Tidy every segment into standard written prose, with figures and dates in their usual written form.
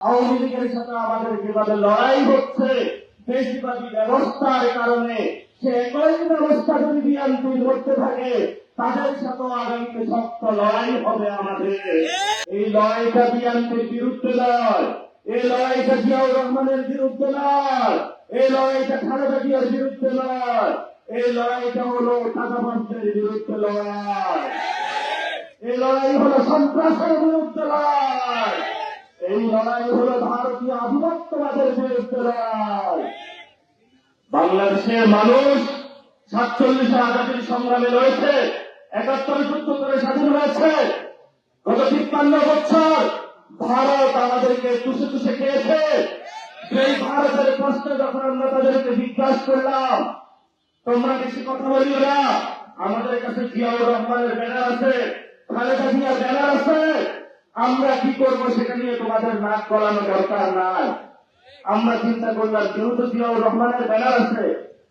আওয়ামী লীগের সাথে আমাদের যেভাবে লড়াই হচ্ছে দেশবাদী ব্যবস্থার কারণে, সে একই ব্যবস্থা যদি বিএনপি করতে থাকে তাদের সাথে আগামীতে শক্ত লড়াই হবে আমাদের। এই লড়াইটা বিএনপির বিরুদ্ধে নয়, এই লড়াইটা জিয়াউর রহমানের বিরুদ্ধে নয়, এই লড়াইটা খালেদা জিয়ার বিরুদ্ধে নয়, এই লড়াইটা হলো টাকাবাজদের বিরুদ্ধে লড়াই, এই লড়াই হলো সন্ত্রাসের বিরুদ্ধে লড়াই, এই লড়াই হলো ভারতীয় আধিপত্যবাদের বিরুদ্ধে লড়াই। বাংলাদেশের মানুষ 47 আজাদীর সংগ্রামে রয়েছে, 71-72 স্বাধীন হয়েছে। গত 53 বছর ভারত আমাদেরকে চুষে চুষে খেয়েছে। সেই ভারতের প্রশ্নে যখন আমরা তাদেরকে জিজ্ঞাসা করলাম, তোমরা বেশি কথা বলিও না, আমাদের কাছে জিয়াউর রহমানের ব্যানার আছে, খালেদা জিয়ার ব্যানার আছে, আমরা কি করবো সেটা নিয়ে তোমাদের নাক গলানো দরকার নাই। আমরা চিন্তা করলাম, যেহেতু জিয়াউর রহমানের ব্যানার আছে,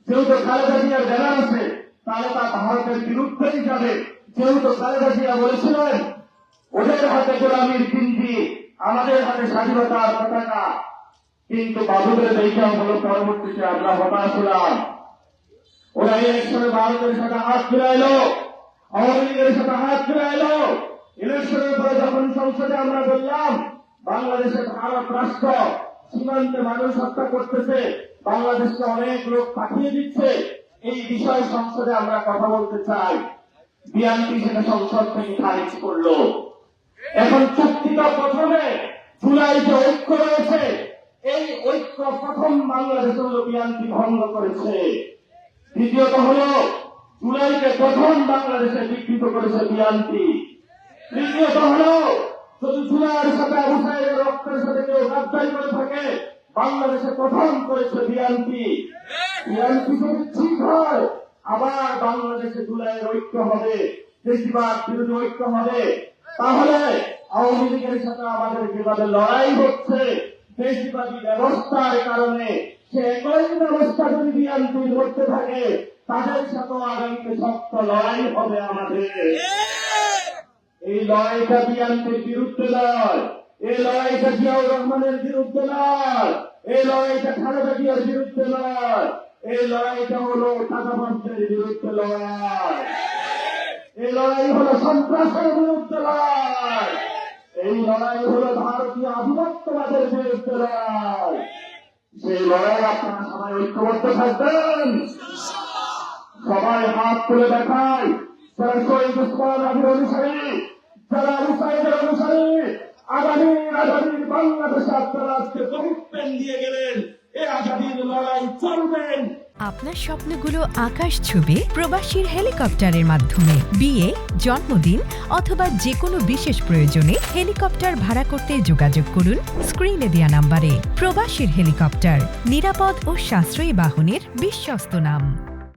যেহেতু খালেদা জিয়ার ব্যানার আছে, তাহলে তা ভারতের বিরুদ্ধেই যাবে। যেহেতু খালেদা জিয়া বলেছিলেন ওদের হাতে গোলামীর চিন্তি, আমাদের হাতে স্বাধীনতার পতাকা, কিন্তু বাবুদের দেখা হলো পরবর্তীতে আমরা হতাশ হলাম। ওরা ইলেকশনে ভারতের সাথে হাত ফিরাইলো, আওয়ামী লীগের সাথে হাত ফিরাইলো। ইলেকশনের পরে যখন সংসদে আমরা বললাম বাংলাদেশে ভারত রাষ্ট্র সীমান্তে মানুষ হত্যা করতেছে, বাংলাদেশকে অনেক লোক পাঠিয়ে দিচ্ছে, এই বিষয়ে সংসদে আমরা কথা বলতে চাই, বিএনপি সেটা সংসদ থেকে খারিজ করলো। এখন চুক্তিটা প্রথমে জুলাই যে ঐক্য রয়েছে, এই ঐক্য প্রথম বাংলাদেশে হলো বিএনপি ভঙ্গ করেছে। দ্বিতীয়ত হলো জুলাইকে প্রথম বাংলাদেশে বিকৃত করেছে বিএনপি। তৃতীয়ত হলো যদি জুলাইয়ের সাথে আবু সাইদের রক্তের সাথে কেউ গাদ্দারি করে থাকে, বাংলাদেশে প্রথম করেছে বিএনপি। বিএনপি যদি ঠিক হয়, আবার বাংলাদেশে জুলাইয়ের ঐক্য হবে, দেশবাদ বিরোধী ঐক্য হবে। তাহলে আওয়ামী লীগের সাথে আমাদের যেভাবে লড়াই হচ্ছে দেশবাদী ব্যবস্থার কারণে, সে একই ব্যবস্থা যদি বিএনপি করতে থাকে তাদের সাথে আগামীতে শক্ত লড়াই হবে আমাদের। এই লড়াইটা বিএনপির বিরুদ্ধে নয়, এই লড়াইটা জিয়াউর রহমানের বিরুদ্ধে নয়, এই লড়াইটা খালেদা জিয়ার বিরুদ্ধে নয়, এই লড়াইটা হলো টাকাবাজদের বিরুদ্ধে লড়াই, এই লড়াই হলো সন্ত্রাসের বিরুদ্ধে লড়াই, এই লড়াই হলো ভারতীয় আধিপত্যবাদের বিরুদ্ধে লড়াই। সেই লড়াই আপনারা সবাই ঐক্যবদ্ধ থাকবেন। সবাই হাত তুলে দেখায় যারা শহীদ উসমান আলীর অনুসারী, যারা আবু সাইদের অনুসারী, আগামীর বাংলাদেশে আপনারা আজকে কমিটমেন্ট দিয়ে গেলেন, এই আজাদীর লড়াই চলবেন। আপনার স্বপ্নগুলো আকাশ ছুবে প্রবাসীর হেলিকপ্টারের মাধ্যমে। বিয়ে, জন্মদিন অথবা যে কোনো বিশেষ প্রয়োজনে হেলিকপ্টার ভাড়া করতে যোগাযোগ করুন স্ক্রিনে দেয়া নাম্বারে। প্রবাসীর হেলিকপ্টার, নিরাপদ ও সাশ্রয়ী বাহনের বিশ্বস্ত নাম।